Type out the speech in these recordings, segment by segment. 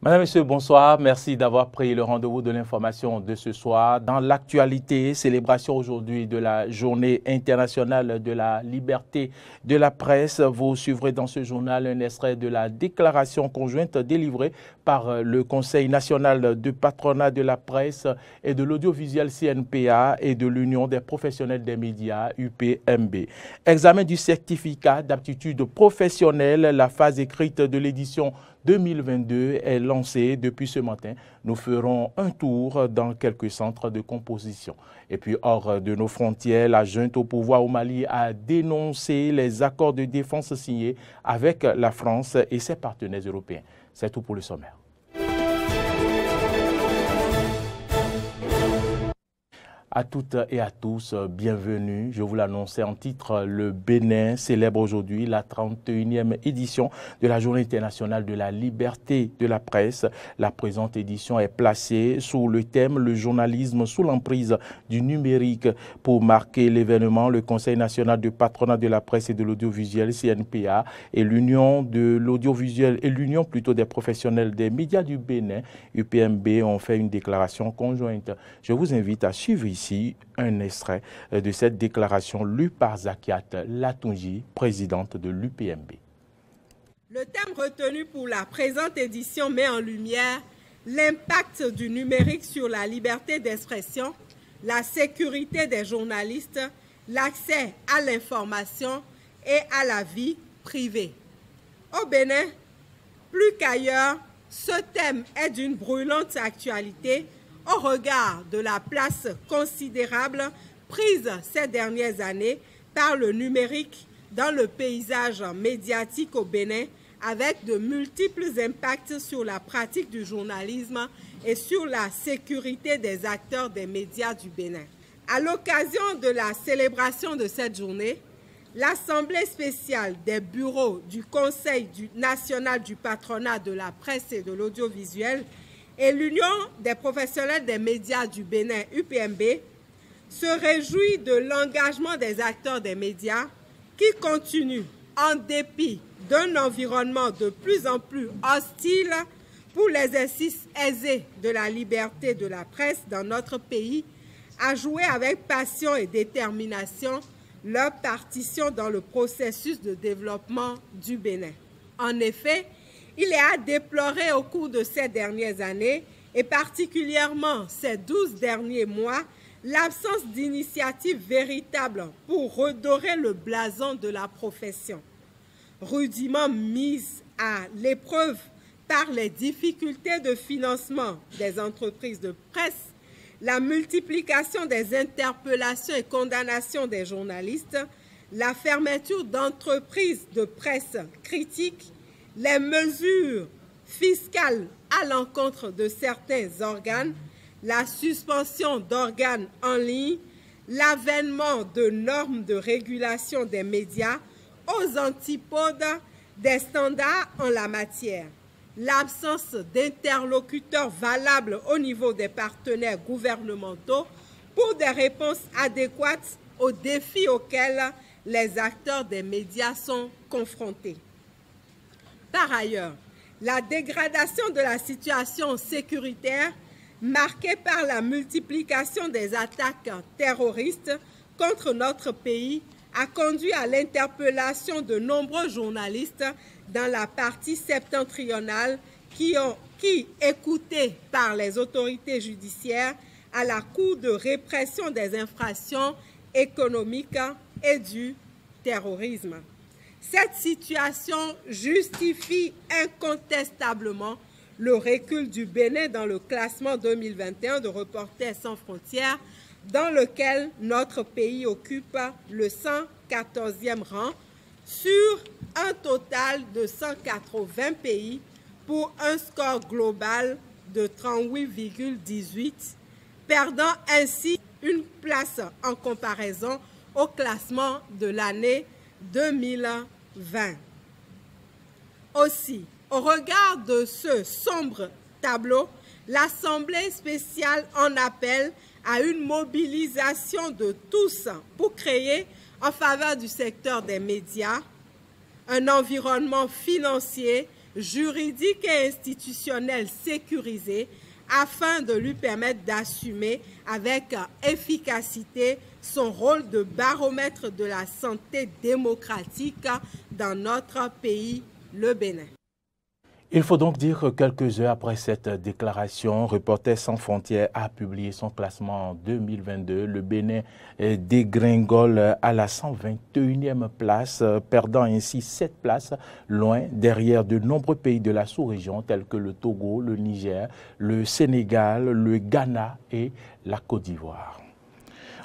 Madame, Monsieur, bonsoir. Merci d'avoir pris le rendez-vous de l'information de ce soir. Dans l'actualité, célébration aujourd'hui de la Journée internationale de la liberté de la presse. Vous suivrez dans ce journal un extrait de la déclaration conjointe délivrée par le Conseil national du patronat de la presse et de l'audiovisuel CNPA et de l'Union des professionnels des médias UPMB. Examen du certificat d'aptitude professionnelle, la phase écrite de l'édition 2022 est lancé depuis ce matin. Nous ferons un tour dans quelques centres de composition. Et puis, hors de nos frontières, la junte au pouvoir au Mali a dénoncé les accords de défense signés avec la France et ses partenaires européens. C'est tout pour le sommaire. À toutes et à tous, bienvenue. Je vous l'annonçais en titre, le Bénin célèbre aujourd'hui la 31e édition de la Journée internationale de la liberté de la presse. La présente édition est placée sous le thème « Le journalisme sous l'emprise du numérique ». Pour marquer l'événement, le Conseil national du patronat de la presse et de l'audiovisuel CNPA et l'Union de l'audiovisuel et l'Union plutôt des professionnels des médias du Bénin, UPMB, ont fait une déclaration conjointe. Je vous invite à suivre ici un extrait de cette déclaration lue par Zakiat Latunji, présidente de l'UPMB. Le thème retenu pour la présente édition met en lumière l'impact du numérique sur la liberté d'expression, la sécurité des journalistes, l'accès à l'information et à la vie privée. Au Bénin, plus qu'ailleurs, ce thème est d'une brûlante actualité au regard de la place considérable prise ces dernières années par le numérique dans le paysage médiatique au Bénin, avec de multiples impacts sur la pratique du journalisme et sur la sécurité des acteurs des médias du Bénin. À l'occasion de la célébration de cette journée, l'Assemblée spéciale des bureaux du Conseil national du patronat de la presse et de l'audiovisuel et l'Union des professionnels des médias du Bénin, UPMB, se réjouit de l'engagement des acteurs des médias qui continuent, en dépit d'un environnement de plus en plus hostile pour l'exercice aisé de la liberté de la presse dans notre pays, à jouer avec passion et détermination leur partition dans le processus de développement du Bénin. En effet, il est à déplorer au cours de ces dernières années, et particulièrement ces 12 derniers mois, l'absence d'initiatives véritables pour redorer le blason de la profession. Rudiment mise à l'épreuve par les difficultés de financement des entreprises de presse, la multiplication des interpellations et condamnations des journalistes, la fermeture d'entreprises de presse critiques, les mesures fiscales à l'encontre de certains organes, la suspension d'organes en ligne, l'avènement de normes de régulation des médias aux antipodes des standards en la matière, l'absence d'interlocuteurs valables au niveau des partenaires gouvernementaux pour des réponses adéquates aux défis auxquels les acteurs des médias sont confrontés. Par ailleurs, la dégradation de la situation sécuritaire marquée par la multiplication des attaques terroristes contre notre pays a conduit à l'interpellation de nombreux journalistes dans la partie septentrionale qui, écoutés par les autorités judiciaires à la Cour de répression des infractions économiques et du terrorisme. Cette situation justifie incontestablement le recul du Bénin dans le classement 2021 de Reporters sans frontières, dans lequel notre pays occupe le 114e rang sur un total de 180 pays pour un score global de 38,18, perdant ainsi une place en comparaison au classement de l'année 2020. Aussi, au regard de ce sombre tableau, l'Assemblée spéciale en appelle à une mobilisation de tous pour créer, en faveur du secteur des médias, un environnement financier juridique et institutionnelle sécurisée afin de lui permettre d'assumer avec efficacité son rôle de baromètre de la santé démocratique dans notre pays, le Bénin. Il faut donc dire que quelques heures après cette déclaration, Reporters sans frontières a publié son classement en 2022. Le Bénin dégringole à la 121e place, perdant ainsi 7 places, loin derrière de nombreux pays de la sous-région tels que le Togo, le Niger, le Sénégal, le Ghana et la Côte d'Ivoire.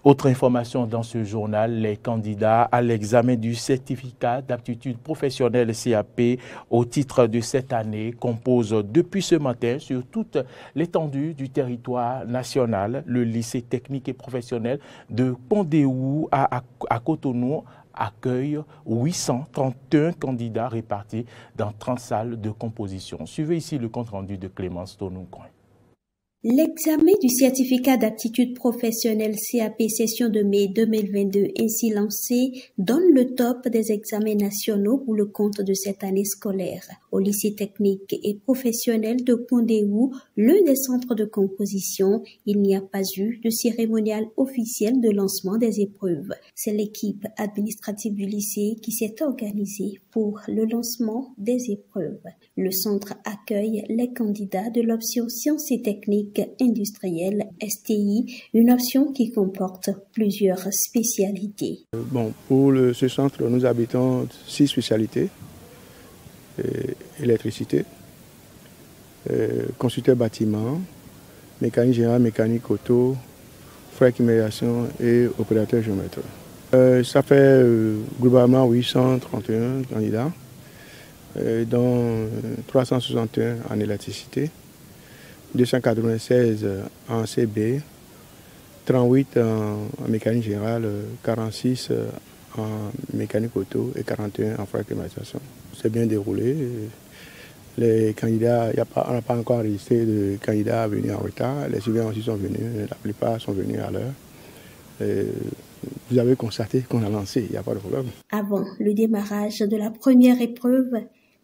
Autre information dans ce journal, les candidats à l'examen du certificat d'aptitude professionnelle CAP au titre de cette année composent depuis ce matin sur toute l'étendue du territoire national. Le lycée technique et professionnel de Pondéou à Cotonou accueille 831 candidats répartis dans 30 salles de composition. Suivez ici le compte-rendu de Clémence Tonoucoin. L'examen du certificat d'aptitude professionnelle CAP session de mai 2022 ainsi lancé donne le top des examens nationaux pour le compte de cette année scolaire. Au lycée technique et professionnel de Pondéou, l'un des centres de composition, il n'y a pas eu de cérémonial officiel de lancement des épreuves. C'est l'équipe administrative du lycée qui s'est organisée pour le lancement des épreuves. Le centre accueille les candidats de l'option sciences et techniques industrielle STI, une option qui comporte plusieurs spécialités. Pour ce centre, nous habitons 6 spécialités. Électricité, constructeur bâtiment, mécanique générale, mécanique auto, frais climatisation et opérateur géomètre. Ça fait globalement 831 candidats, dont 361 en électricité, 296 en CB, 38 en mécanique générale, 46 en mécanique auto et 41 en frais climatisation. C'est bien déroulé. Les candidats, on n'a pas encore enregistré de candidats venus en retard. Les suivants aussi sont venus, la plupart sont venus à l'heure. Vous avez constaté qu'on a lancé, il n'y a pas de problème. Avant le démarrage de la première épreuve,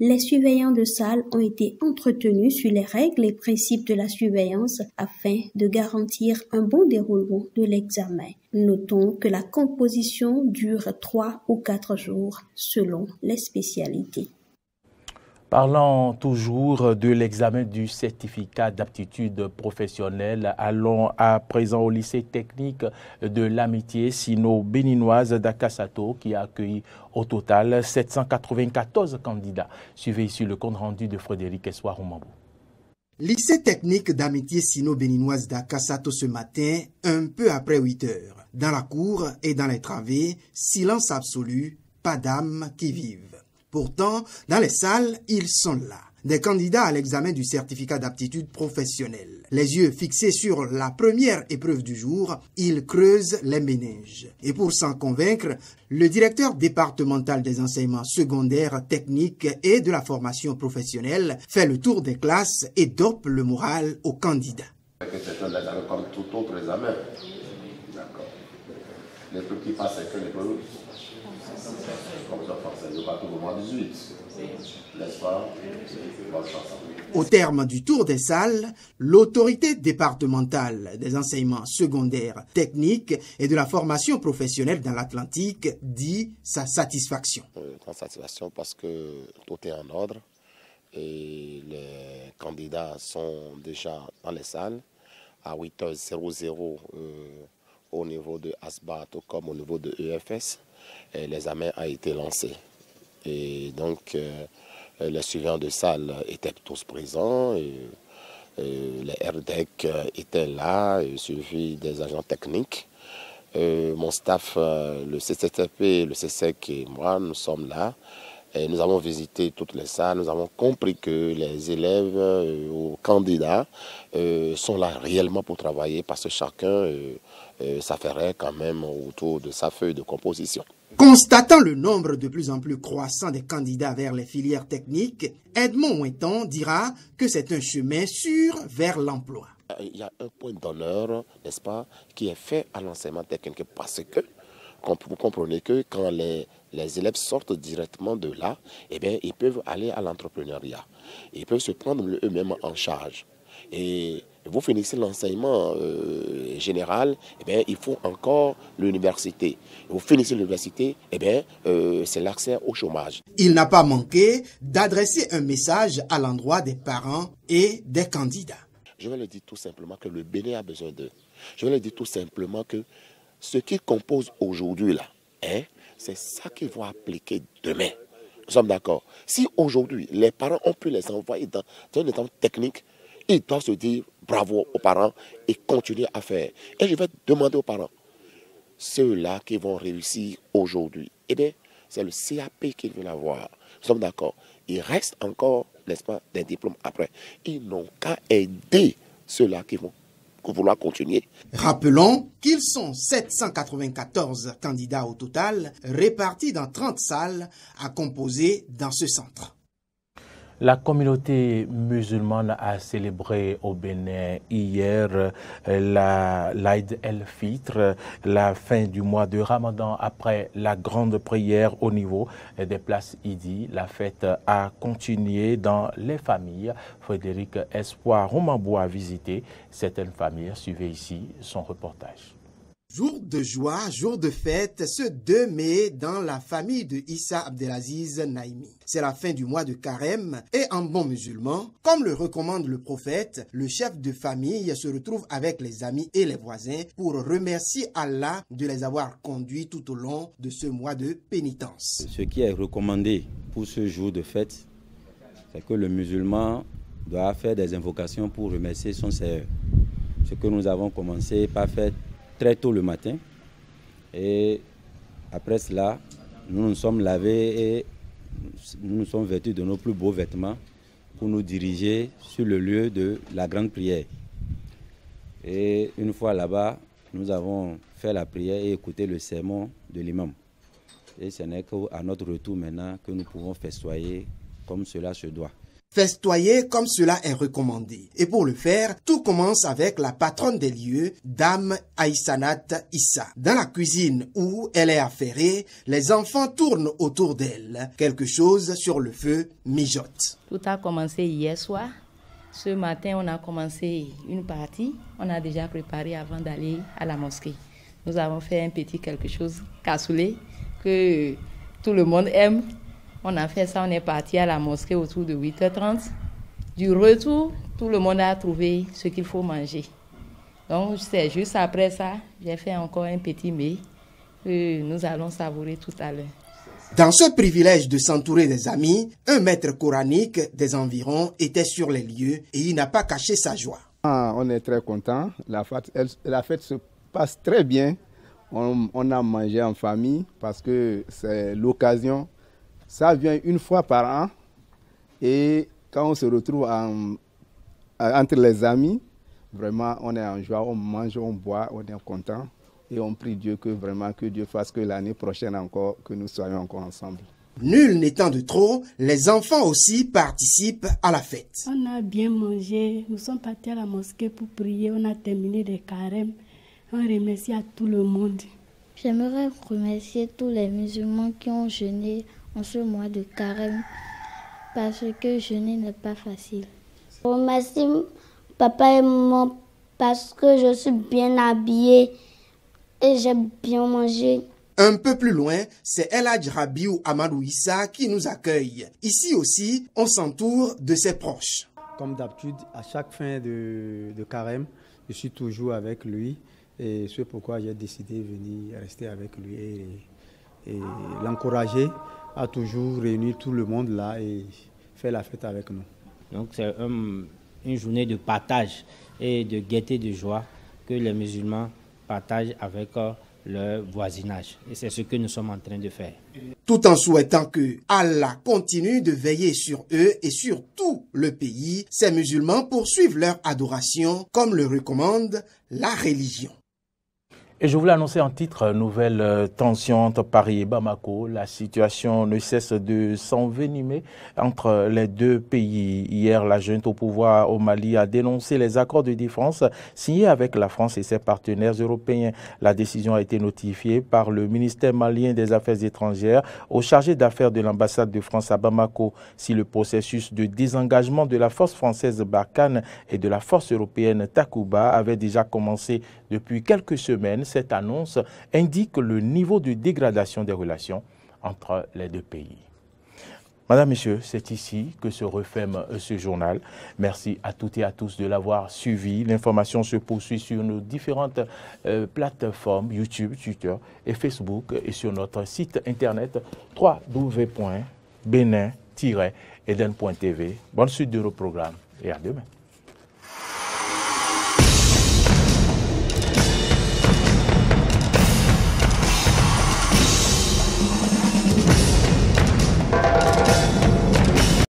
les surveillants de salle ont été entretenus sur les règles et principes de la surveillance afin de garantir un bon déroulement de l'examen. Notons que la composition dure 3 ou 4 jours selon les spécialités. Parlant toujours de l'examen du certificat d'aptitude professionnelle, allons à présent au lycée technique de l'amitié sino-béninoise d'Akasato qui a accueilli au total 794 candidats. Suivez ici le compte rendu de Frédéric Essoir-Oumambou. Lycée technique d'amitié sino-béninoise d'Akasato ce matin, un peu après 8 heures. Dans la cour et dans les travées, silence absolu, pas d'âme qui vive. Pourtant, dans les salles, ils sont là. Des candidats à l'examen du certificat d'aptitude professionnelle. Les yeux fixés sur la première épreuve du jour, ils creusent les méninges. Et pour s'en convaincre, le directeur départemental des enseignements secondaires, techniques et de la formation professionnelle fait le tour des classes et dope le moral aux candidats. C'est un examen comme tout autre examen. D'accord. L'épreuve qui passe, c'est que l'épreuve. Comme ça, c'est le bateau au mois 18. N'est-ce pas? Au terme du tour des salles, l'autorité départementale des enseignements secondaires, techniques et de la formation professionnelle dans l'Atlantique dit sa satisfaction. Grande satisfaction parce que tout est en ordre et les candidats sont déjà dans les salles à 8h00 au niveau de ASBAT comme au niveau de EFS. L'examen a été lancé. Et donc, les suivants de salle étaient tous présents. Les RDEC étaient là, suivis des agents techniques. Mon staff, le CCTP, le CSEC et moi, nous sommes là. Et nous avons visité toutes les salles. Nous avons compris que les élèves ou candidats sont là réellement pour travailler parce que chacun s'affairait quand même autour de sa feuille de composition. Constatant le nombre de plus en plus croissant des candidats vers les filières techniques, Edmond Ouinton dira que c'est un chemin sûr vers l'emploi. Il y a un point d'honneur, n'est-ce pas, qui est fait à l'enseignement technique parce que vous comprenez que quand les élèves sortent directement de là, eh bien, ils peuvent aller à l'entrepreneuriat. Ils peuvent se prendre eux-mêmes en charge. Et vous finissez l'enseignement général, eh bien, il faut encore l'université. Vous finissez l'université, eh bien, c'est l'accès au chômage. Il n'a pas manqué d'adresser un message à l'endroit des parents et des candidats. Je vais leur dire tout simplement que le Bénin a besoin d'eux. Je vais leur dire tout simplement que ce qu'ils composent aujourd'hui, là, c'est ça qu'ils vont appliquer demain. Nous sommes d'accord. Si aujourd'hui, les parents ont pu les envoyer dans un état technique, ils doivent se dire bravo aux parents et continuer à faire. Et je vais demander aux parents, ceux-là qui vont réussir aujourd'hui, eh bien, c'est le CAP qu'ils veulent avoir. Nous sommes d'accord. Il reste encore, n'est-ce pas, des diplômes après. Ils n'ont qu'à aider ceux-là qui vont vouloir continuer. Rappelons qu'ils sont 794 candidats au total, répartis dans 30 salles à composer dans ce centre. La communauté musulmane a célébré au Bénin hier l'Aïd el-Fitr, la fin du mois de Ramadan. Après la grande prière au niveau des places Idi, la fête a continué dans les familles. Frédéric Espoir Romambou a visité certaines familles. Suivez ici son reportage. Jour de joie, jour de fête, ce 2 mai dans la famille de Issa Abdelaziz Naimi. C'est la fin du mois de Carême et en bon musulman, comme le recommande le prophète, le chef de famille se retrouve avec les amis et les voisins pour remercier Allah de les avoir conduits tout au long de ce mois de pénitence. Ce qui est recommandé pour ce jour de fête, c'est que le musulman doit faire des invocations pour remercier son Seigneur. Ce que nous avons commencé par faire très tôt le matin, et après cela, nous nous sommes lavés et nous nous sommes vêtus de nos plus beaux vêtements pour nous diriger sur le lieu de la grande prière. Et une fois là-bas, nous avons fait la prière et écouté le sermon de l'imam. Et ce n'est qu'à notre retour maintenant que nous pouvons festoyer comme cela se doit. Festoyer comme cela est recommandé. Et pour le faire, tout commence avec la patronne des lieux, Dame Aïssanat Issa. Dans la cuisine où elle est affairée, les enfants tournent autour d'elle. Quelque chose sur le feu mijote. Tout a commencé hier soir. Ce matin, on a commencé une partie. On a déjà préparé avant d'aller à la mosquée. Nous avons fait un petit quelque chose cassoulet que tout le monde aime. On a fait ça, on est parti à la mosquée autour de 8h30. Du retour, tout le monde a trouvé ce qu'il faut manger. Donc, c'est juste après ça, j'ai fait encore un petit mets que nous allons savourer tout à l'heure. Dans ce privilège de s'entourer des amis, un maître coranique des environs était sur les lieux et il n'a pas caché sa joie. On est très content. La fête se passe très bien. On a mangé en famille parce que c'est l'occasion. Ça vient une fois par an et quand on se retrouve entre les amis, vraiment on est en joie, on mange, on boit, on est content et on prie Dieu que Dieu fasse que l'année prochaine encore, que nous soyons encore ensemble. Nul n'étant de trop, les enfants aussi participent à la fête. On a bien mangé, nous sommes partis à la mosquée pour prier, on a terminé les carêmes, on remercie à tout le monde. J'aimerais remercier tous les musulmans qui ont jeûné en ce mois de carême, parce que jeûner n'est pas facile. Je remercie papa et maman parce que je suis bien habillée et j'ai bien mangé. Un peu plus loin, c'est El Hadj Rabiou Amadou Issa qui nous accueille. Ici aussi, on s'entoure de ses proches. Comme d'habitude, à chaque fin de carême, je suis toujours avec lui et c'est pourquoi j'ai décidé de venir rester avec lui et l'encourager à toujours réunir tout le monde là et faire la fête avec nous. Donc c'est une journée de partage et de gaieté, de joie que les musulmans partagent avec leur voisinage. Et c'est ce que nous sommes en train de faire. Tout en souhaitant que Allah continue de veiller sur eux et sur tout le pays, ces musulmans poursuivent leur adoration comme le recommande la religion. Et je voulais annoncer en titre, nouvelle tension entre Paris et Bamako. La situation ne cesse de s'envenimer entre les deux pays. Hier, la junte au pouvoir au Mali a dénoncé les accords de défense signés avec la France et ses partenaires européens. La décision a été notifiée par le ministère malien des Affaires étrangères au chargé d'affaires de l'ambassade de France à Bamako. Si le processus de désengagement de la force française Barkhane et de la force européenne Takuba avait déjà commencé depuis quelques semaines, cette annonce indique le niveau de dégradation des relations entre les deux pays. Madame, Messieurs, c'est ici que se referme ce journal. Merci à toutes et à tous de l'avoir suivi. L'information se poursuit sur nos différentes plateformes YouTube, Twitter et Facebook et sur notre site internet www.benin-eden.tv. Bonne suite de nos programmes et à demain.